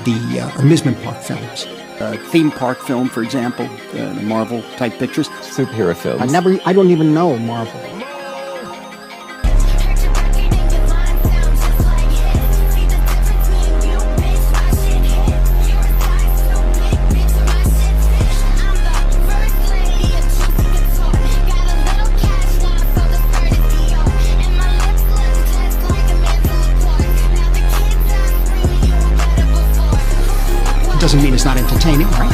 the amusement park films. Theme park film, for example, the Marvel-type pictures. Superhero films. I don't even know Marvel. Doesn't mean it's not entertaining, right?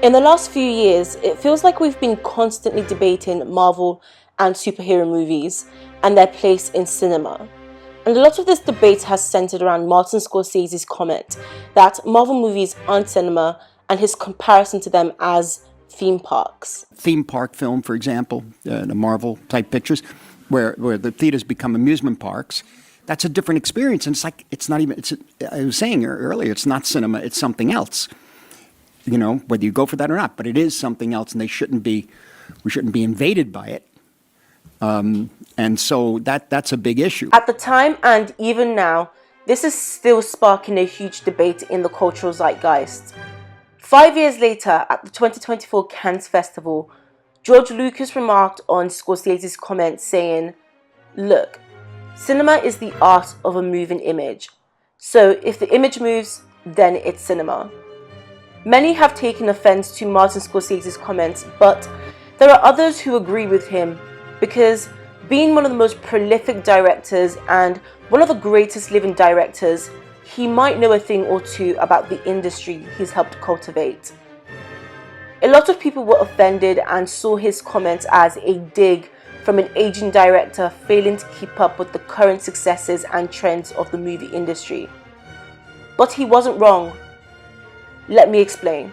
In the last few years, it feels like we've been constantly debating Marvel and superhero movies and their place in cinema. And a lot of this debate has centered around Martin Scorsese's comment that Marvel movies aren't cinema and his comparison to them as theme parks. Theme park film, for example, the Marvel-type pictures, where the theaters become amusement parks. That's a different experience, and I was saying earlier, it's not cinema, it's something else. You know, whether you go for that or not, but it is something else, and we shouldn't be invaded by it. And so that's a big issue. At the time and even now, this is still sparking a huge debate in the cultural zeitgeist. 5 years later, at the 2024 Cannes Festival, George Lucas remarked on Scorsese's comment saying, "Look, cinema is the art of a moving image. So if the image moves, then it's cinema." Many have taken offense to Martin Scorsese's comments, but there are others who agree with him because being one of the most prolific directors and one of the greatest living directors, he might know a thing or two about the industry he's helped cultivate. A lot of people were offended and saw his comments as a dig from an aging director failing to keep up with the current successes and trends of the movie industry. But he wasn't wrong. Let me explain.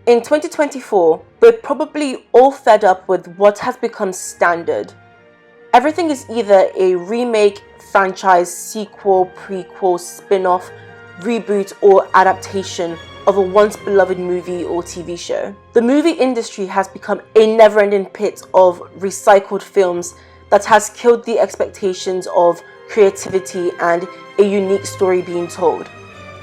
In 2024, we're probably all fed up with what has become standard. Everything is either a remake, franchise, sequel, prequel, spin-off, reboot, or adaptation of a once beloved movie or TV show. The movie industry has become a never-ending pit of recycled films that has killed the expectations of creativity and a unique story being told,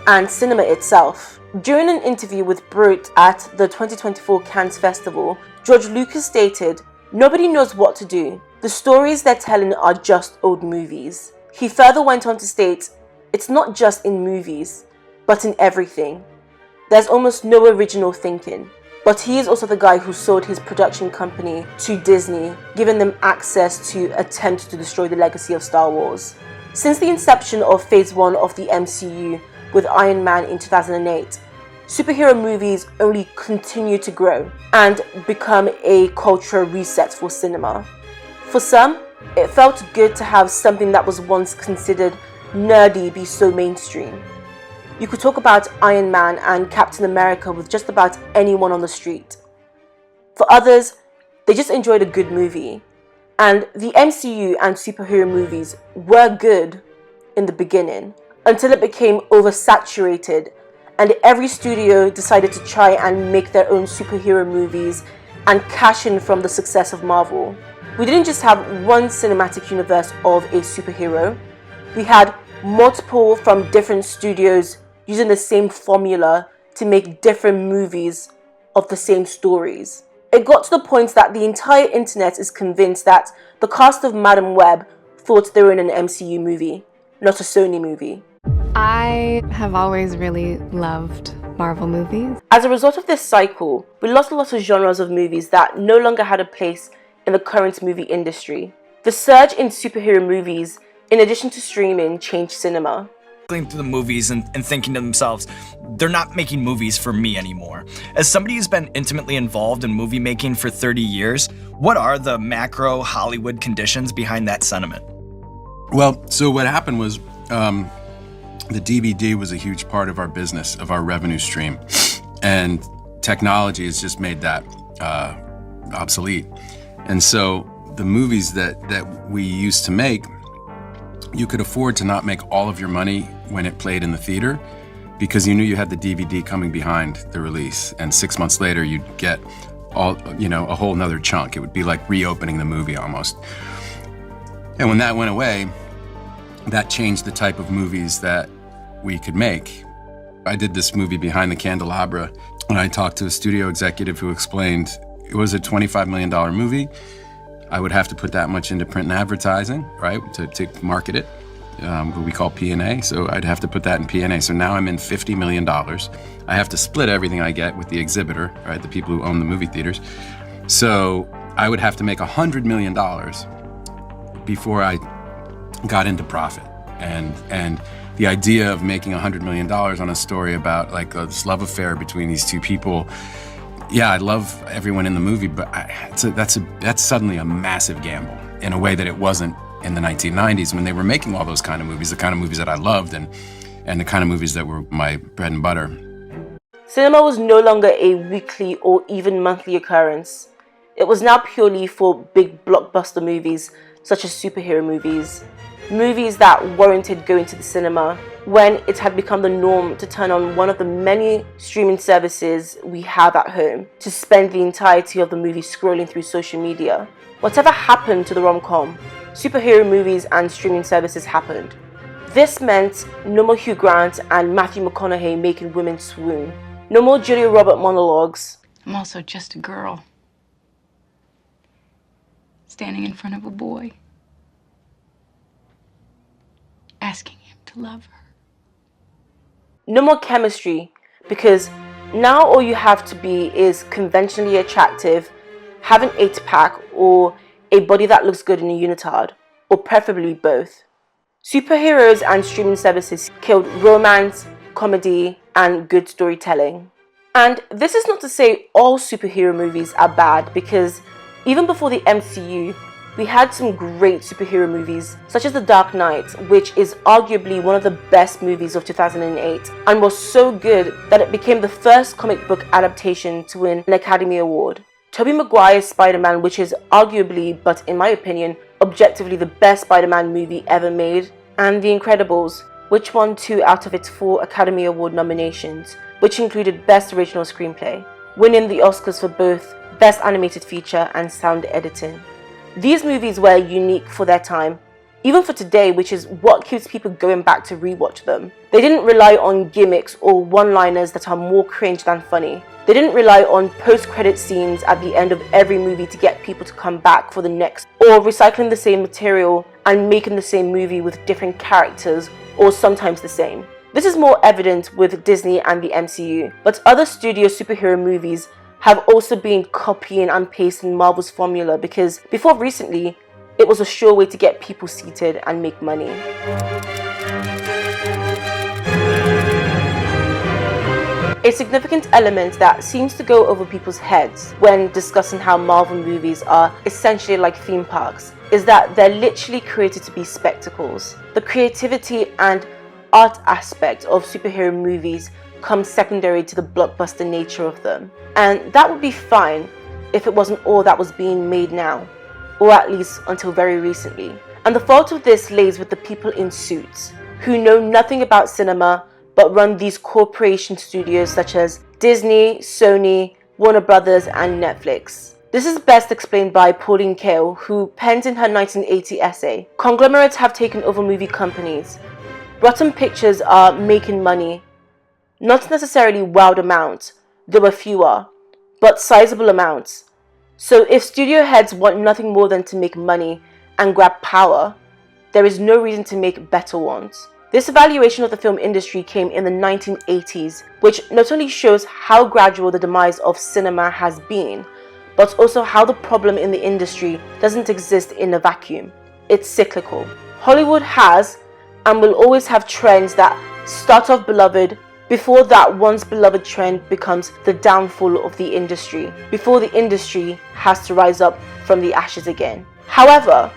and cinema itself. During an interview with Brut at the 2024 Cannes Festival, George Lucas stated, "Nobody knows what to do. The stories they're telling are just old movies." He further went on to state, "It's not just in movies, but in everything. There's almost no original thinking." But he is also the guy who sold his production company to Disney, giving them access to attempt to destroy the legacy of Star Wars. Since the inception of Phase 1 of the MCU with Iron Man in 2008, superhero movies only continue to grow and become a cultural reset for cinema. For some, it felt good to have something that was once considered nerdy be so mainstream. You could talk about Iron Man and Captain America with just about anyone on the street. For others, they just enjoyed a good movie. And the MCU and superhero movies were good in the beginning until it became oversaturated and every studio decided to try and make their own superhero movies and cash in from the success of Marvel. We didn't just have one cinematic universe of a superhero, we had multiple from different studios using the same formula to make different movies of the same stories. It got to the point that the entire internet is convinced that the cast of Madam Web thought they were in an MCU movie, not a Sony movie. I have always really loved Marvel movies. As a result of this cycle, we lost a lot of genres of movies that no longer had a place in the current movie industry. The surge in superhero movies, in addition to streaming, changed cinema. Going through the movies and thinking to themselves, they're not making movies for me anymore. As somebody who's been intimately involved in movie making for 30 years, what are the macro Hollywood conditions behind that sentiment? Well, so what happened was the DVD was a huge part of our business, of our revenue stream, and technology has just made that obsolete. And so the movies that we used to make, you could afford to not make all of your money when it played in the theater because you knew you had the DVD coming behind the release, and 6 months later you'd get a whole nother chunk. It would be like reopening the movie almost. And when that went away, that changed the type of movies that we could make. I did this movie Behind the Candelabra, and I talked to a studio executive who explained it was a $25 million movie. I would have to put that much into print and advertising, right, to market it, what we call P&A. So I'd have to put that in P&A. So now I'm in $50 million. I have to split everything I get with the exhibitor, right, the people who own the movie theaters. So I would have to make $100 million before I got into profit. And the idea of making $100 million on a story about like this love affair between these two people, yeah, I love everyone in the movie, but that's suddenly a massive gamble in a way that it wasn't in the 1990s when they were making all those kind of movies, the kind of movies that I loved and the kind of movies that were my bread and butter. Cinema was no longer a weekly or even monthly occurrence. It was now purely for big blockbuster movies such as superhero movies. Movies that warranted going to the cinema when it had become the norm to turn on one of the many streaming services we have at home to spend the entirety of the movie scrolling through social media. Whatever happened to the rom-com, superhero movies and streaming services happened. This meant no more Hugh Grant and Matthew McConaughey making women swoon. No more Julia Roberts monologues. I'm also just a girl standing in front of a boy, asking him to love her. No more chemistry, because now all you have to be is conventionally attractive, have an 8-pack, or a body that looks good in a unitard, or preferably both. Superheroes and streaming services killed romance, comedy, and good storytelling. And this is not to say all superhero movies are bad, because even before the MCU, we had some great superhero movies, such as The Dark Knight, which is arguably one of the best movies of 2008, and was so good that it became the first comic book adaptation to win an Academy Award. Tobey Maguire's Spider-Man, which is arguably, but in my opinion, objectively the best Spider-Man movie ever made, and The Incredibles, which won 2 out of its 4 Academy Award nominations, which included Best Original Screenplay, winning the Oscars for both Best Animated Feature and Sound Editing. These movies were unique for their time, even for today, which is what keeps people going back to rewatch them. They didn't rely on gimmicks or one-liners that are more cringe than funny. They didn't rely on post-credit scenes at the end of every movie to get people to come back for the next, or recycling the same material and making the same movie with different characters, or sometimes the same. This is more evident with Disney and the MCU, but other studio superhero movies have also been copying and pasting Marvel's formula because before recently, it was a sure way to get people seated and make money. A significant element that seems to go over people's heads when discussing how Marvel movies are essentially like theme parks is that they're literally created to be spectacles. The creativity and art aspect of superhero movies comes secondary to the blockbuster nature of them. And that would be fine if it wasn't all that was being made now, or at least until very recently. And the fault of this lays with the people in suits, who know nothing about cinema but run these corporation studios such as Disney, Sony, Warner Brothers, and Netflix. This is best explained by Pauline Kael, who penned in her 1980 essay, "Conglomerates have taken over movie companies. Rotten pictures are making money. Not necessarily wild amounts, though a few are, but sizable amounts. So if studio heads want nothing more than to make money and grab power, there is no reason to make better ones." This evaluation of the film industry came in the 1980s, which not only shows how gradual the demise of cinema has been, but also how the problem in the industry doesn't exist in a vacuum. It's cyclical. Hollywood has and will always have trends that start off beloved before that once beloved trend becomes the downfall of the industry, before the industry has to rise up from the ashes again. However,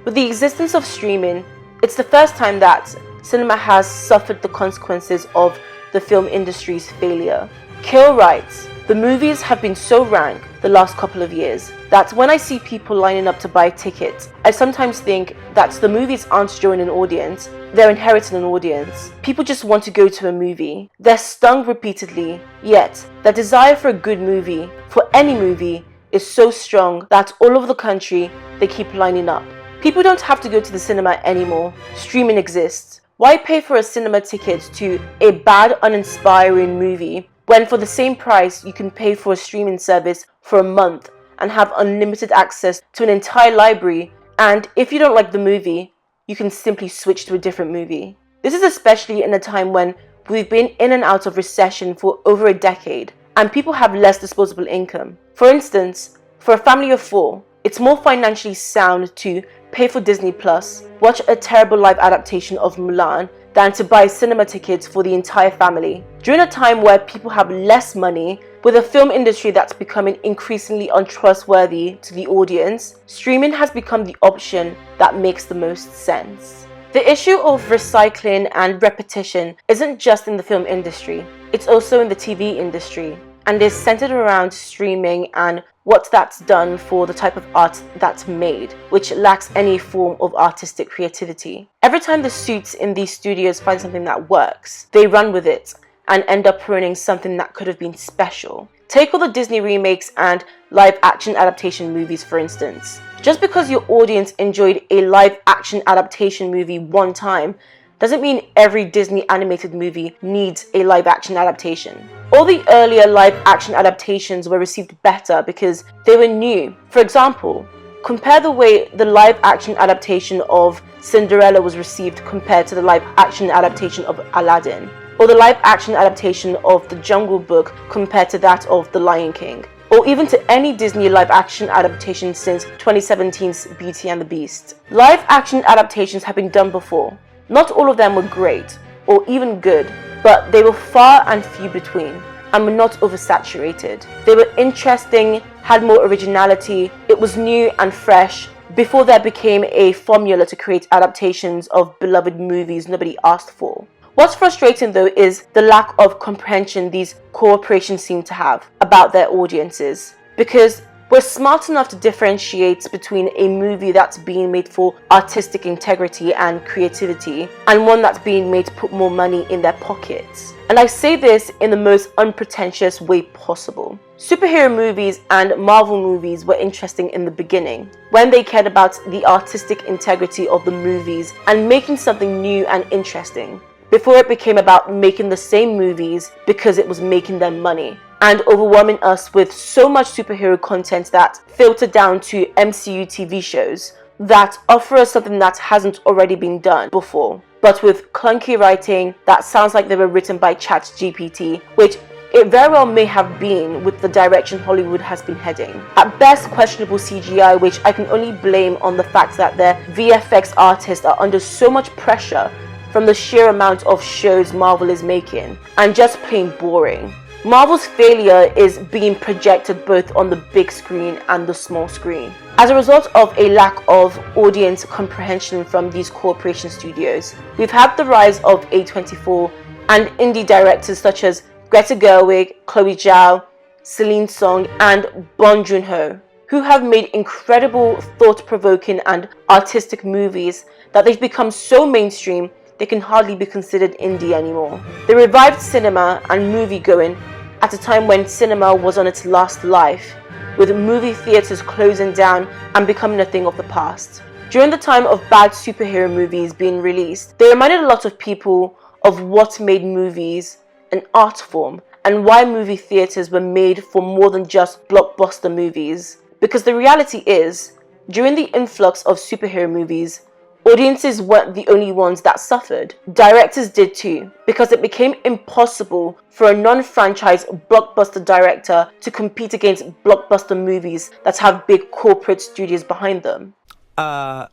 with the existence of streaming, it's the first time that cinema has suffered the consequences of the film industry's failure. Kael writes, The movies have been so rank the last couple of years that when I see people lining up to buy tickets, I sometimes think that the movies aren't drawing an audience, they're inheriting an audience. People just want to go to a movie. They're stung repeatedly, yet their desire for a good movie, for any movie, is so strong that all over the country they keep lining up. People don't have to go to the cinema anymore. Streaming exists. Why pay for a cinema ticket to a bad, uninspiring movie when for the same price you can pay for a streaming service for a month and have unlimited access to an entire library, and if you don't like the movie, you can simply switch to a different movie? This is especially in a time when we've been in and out of recession for over a decade and people have less disposable income. For instance, for a family of 4, it's more financially sound to pay for Disney Plus, watch a terrible live adaptation of Mulan, than to buy cinema tickets for the entire family. During a time where people have less money, with a film industry that's becoming increasingly untrustworthy to the audience, streaming has become the option that makes the most sense. The issue of recycling and repetition isn't just in the film industry, it's also in the TV industry, and is centered around streaming and what that's done for the type of art that's made, which lacks any form of artistic creativity. Every time the suits in these studios find something that works, they run with it and end up ruining something that could have been special. Take all the Disney remakes and live action adaptation movies, for instance. Just because your audience enjoyed a live action adaptation movie one time doesn't mean every Disney animated movie needs a live action adaptation. All the earlier live action adaptations were received better because they were new. For example, compare the way the live action adaptation of Cinderella was received compared to the live action adaptation of Aladdin, or the live action adaptation of The Jungle Book compared to that of The Lion King, or even to any Disney live action adaptation since 2017's Beauty and the Beast. Live action adaptations have been done before. Not all of them were great, or even good, but they were far and few between, and were not oversaturated. They were interesting, had more originality, it was new and fresh, before there became a formula to create adaptations of beloved movies nobody asked for. What's frustrating though is the lack of comprehension these corporations seem to have about their audiences, because we're smart enough to differentiate between a movie that's being made for artistic integrity and creativity and one that's being made to put more money in their pockets. And I say this in the most unpretentious way possible. Superhero movies and Marvel movies were interesting in the beginning, when they cared about the artistic integrity of the movies and making something new and interesting, before it became about making the same movies because it was making them money, and overwhelming us with so much superhero content that filtered down to MCU TV shows that offer us something that hasn't already been done before, but with clunky writing that sounds like they were written by ChatGPT, which it very well may have been with the direction Hollywood has been heading. At best, questionable CGI, which I can only blame on the fact that their VFX artists are under so much pressure from the sheer amount of shows Marvel is making, and just plain boring. Marvel's failure is being projected both on the big screen and the small screen. As a result of a lack of audience comprehension from these corporation studios, we've had the rise of A24 and indie directors such as Greta Gerwig, Chloe Zhao, Celine Song, and Bong Joon-ho, who have made incredible, thought-provoking and artistic movies that they've become so mainstream they can hardly be considered indie anymore. They revived cinema and movie-going at a time when cinema was on its last life, with movie theaters closing down and becoming a thing of the past. During the time of bad superhero movies being released, they reminded a lot of people of what made movies an art form and why movie theaters were made for more than just blockbuster movies. Because the reality is, during the influx of superhero movies, audiences weren't the only ones that suffered. Directors did too, because it became impossible for a non-franchise blockbuster director to compete against blockbuster movies that have big corporate studios behind them.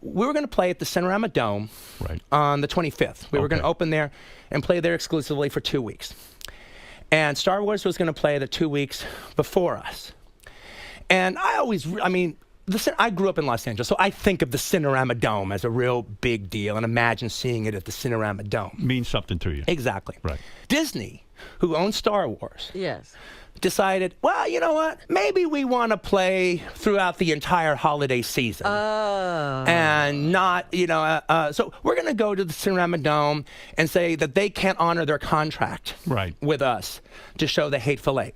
We were going to play at the Cinerama Dome on the 25th. We were going to open there and play there exclusively for 2 weeks. And Star Wars was going to play the 2 weeks before us. And I grew up in Los Angeles, so I think of the Cinerama Dome as a real big deal and imagine seeing it at the Cinerama Dome. Means something to you. Exactly. Right. Disney, who owns Star Wars, Yes. decided, well, you know what? Maybe we want to play throughout the entire holiday season. And not, so we're going to go to the Cinerama Dome and say that they can't honor their contract with us to show The Hateful Eight.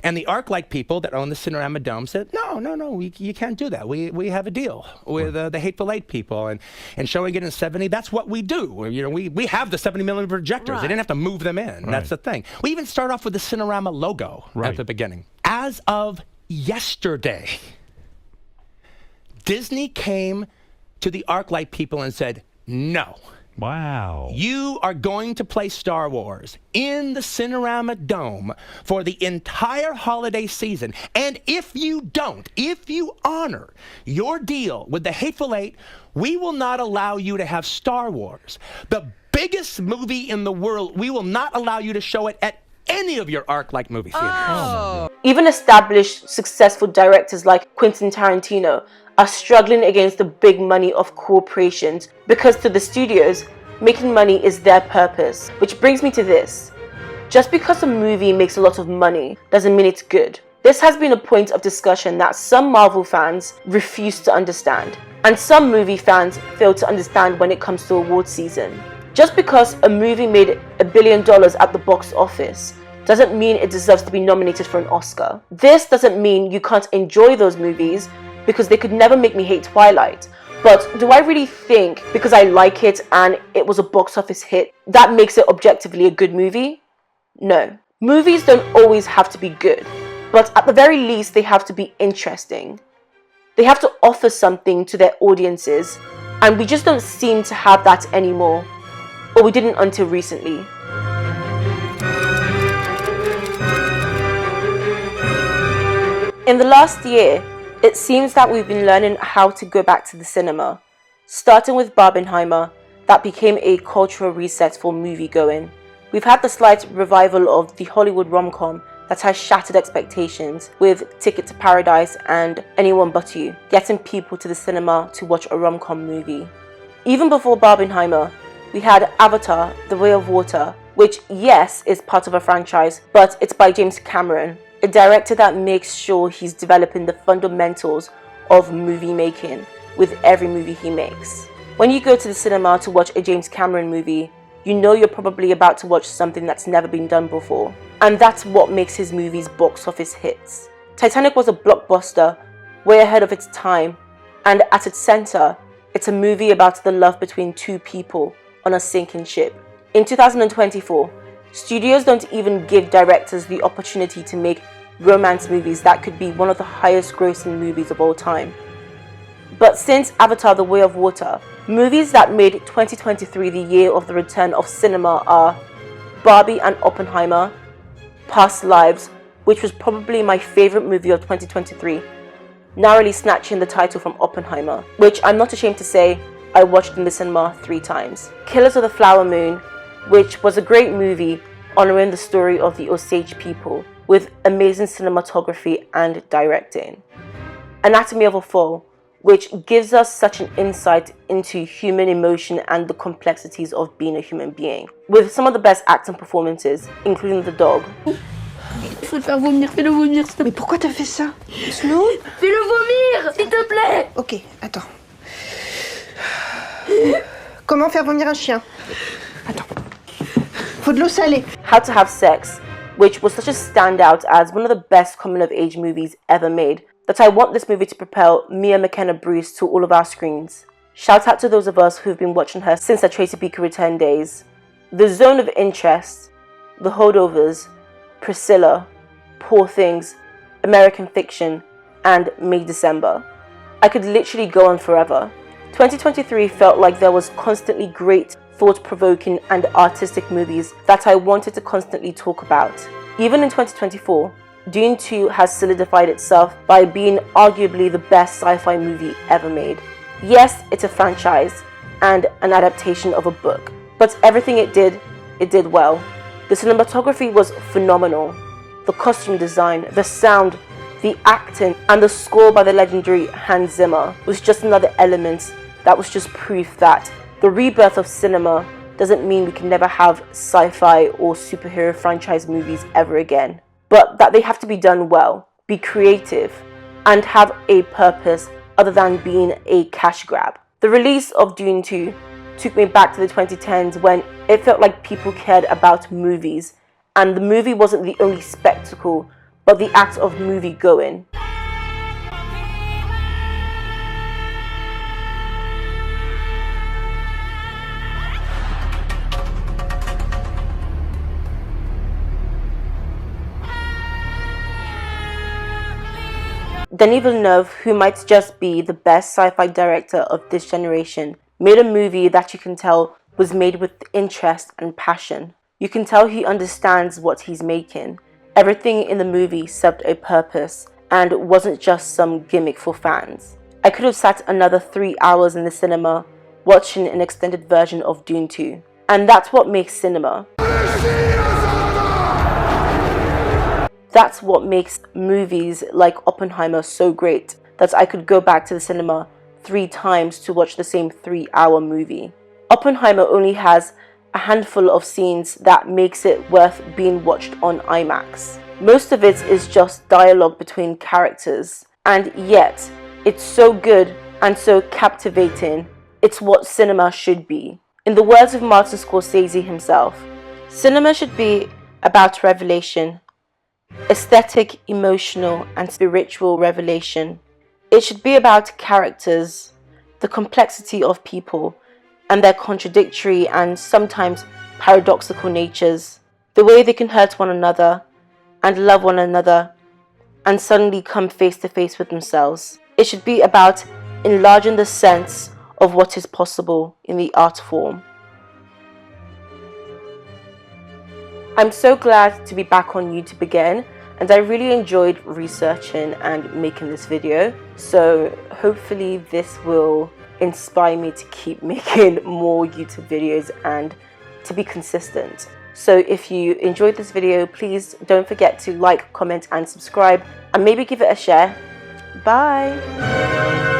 And the ArcLight people that own the Cinerama Dome said, no, you can't do that. We have a deal with the Hateful Eight people, and showing it in 70, that's what we do. We have the 70mm projectors. They didn't have to move them in. That's the thing. We even start off with the Cinerama logo at the beginning. As of yesterday, Disney came to the ArcLight people and said, no. Wow. You are going to play Star Wars in the Cinerama Dome for the entire holiday season. And if you honor your deal with the Hateful Eight, we will not allow you to have Star Wars, the biggest movie in the world. We will not allow you to show it at any of your ArcLight movie theaters. Even established, successful directors like Quentin Tarantino are struggling against the big money of corporations, because to the studios, making money is their purpose. Which brings me to this. Just because a movie makes a lot of money doesn't mean it's good. This has been a point of discussion that some Marvel fans refuse to understand, and some movie fans fail to understand when it comes to award season. Just because a movie made $1 billion at the box office doesn't mean it deserves to be nominated for an Oscar. This doesn't mean you can't enjoy those movies, because they could never make me hate Twilight. But do I really think because I like it and it was a box office hit, that makes it objectively a good movie? No. Movies don't always have to be good, but at the very least they have to be interesting. They have to offer something to their audiences, and we just don't seem to have that anymore. Or we didn't until recently. In the last year, it seems that we've been learning how to go back to the cinema, starting with Barbenheimer, that became a cultural reset for movie-going. We've had the slight revival of the Hollywood rom-com that has shattered expectations, with Ticket to Paradise and Anyone But You, getting people to the cinema to watch a rom-com movie. Even before Barbenheimer, we had Avatar: The Way of Water, which, yes, is part of a franchise, but it's by James Cameron, a director that makes sure he's developing the fundamentals of movie making with every movie he makes. When you go to the cinema to watch a James Cameron movie, you know you're probably about to watch something that's never been done before. And that's what makes his movies box office hits. Titanic was a blockbuster, way ahead of its time, and at its center, it's a movie about the love between two people on a sinking ship. In 2024, studios don't even give directors the opportunity to make romance movies that could be one of the highest grossing movies of all time. But since Avatar: The Way of Water, movies that made 2023 the year of the return of cinema are Barbie and Oppenheimer, Past Lives, which was probably my favorite movie of 2023, narrowly snatching the title from Oppenheimer, which I'm not ashamed to say I watched in the cinema 3 times. Killers of the Flower Moon, which was a great movie honoring the story of the Osage people with amazing cinematography and directing. Anatomy of a Fall, which gives us such an insight into human emotion and the complexities of being a human being, with some of the best acting performances, including the dog. Faut le faire vomir, fais-le vomir. Mais pourquoi t'as fait ça? Snow? Fais-le vomir, s'il te plaît. Ok, attends. Comment faire vomir un chien? Attends. Faut de l'eau salée. How to Have Sex, which was such a standout as one of the best coming-of-age movies ever made, that I want this movie to propel Mia McKenna Bruce to all of our screens. Shout out to those of us who've been watching her since her Tracy Beaker return days. The Zone of Interest, The Holdovers, Priscilla, Poor Things, American Fiction, and May December. I could literally go on forever. 2023 felt like there was constantly great, thought-provoking and artistic movies that I wanted to constantly talk about. Even in 2024, Dune 2 has solidified itself by being arguably the best sci-fi movie ever made. Yes, it's a franchise and an adaptation of a book, but everything it did well. The cinematography was phenomenal. The costume design, the sound, the acting and the score by the legendary Hans Zimmer was just another element that was just proof that the rebirth of cinema doesn't mean we can never have sci-fi or superhero franchise movies ever again, but that they have to be done well, be creative, and have a purpose other than being a cash grab. The release of Dune 2 took me back to the 2010s when it felt like people cared about movies, and the movie wasn't the only spectacle, but the act of movie going. Denis Villeneuve, who might just be the best sci-fi director of this generation, made a movie that you can tell was made with interest and passion. You can tell he understands what he's making. Everything in the movie served a purpose and wasn't just some gimmick for fans. I could have sat another 3 hours in the cinema watching an extended version of Dune 2. And that's what makes cinema. That's what makes movies like Oppenheimer so great, that I could go back to the cinema 3 times to watch the same 3-hour movie. Oppenheimer only has a handful of scenes that makes it worth being watched on IMAX. Most of it is just dialogue between characters, and yet it's so good and so captivating. It's what cinema should be. In the words of Martin Scorsese himself, cinema should be about revelation, aesthetic, emotional, and spiritual revelation. It should be about characters, the complexity of people, and their contradictory and sometimes paradoxical natures, the way they can hurt one another and love one another and suddenly come face to face with themselves. It should be about enlarging the sense of what is possible in the art form. I'm so glad to be back on YouTube again, and I really enjoyed researching and making this video, so hopefully this will inspire me to keep making more YouTube videos and to be consistent. So if you enjoyed this video, please don't forget to like, comment and subscribe, and maybe give it a share. Bye!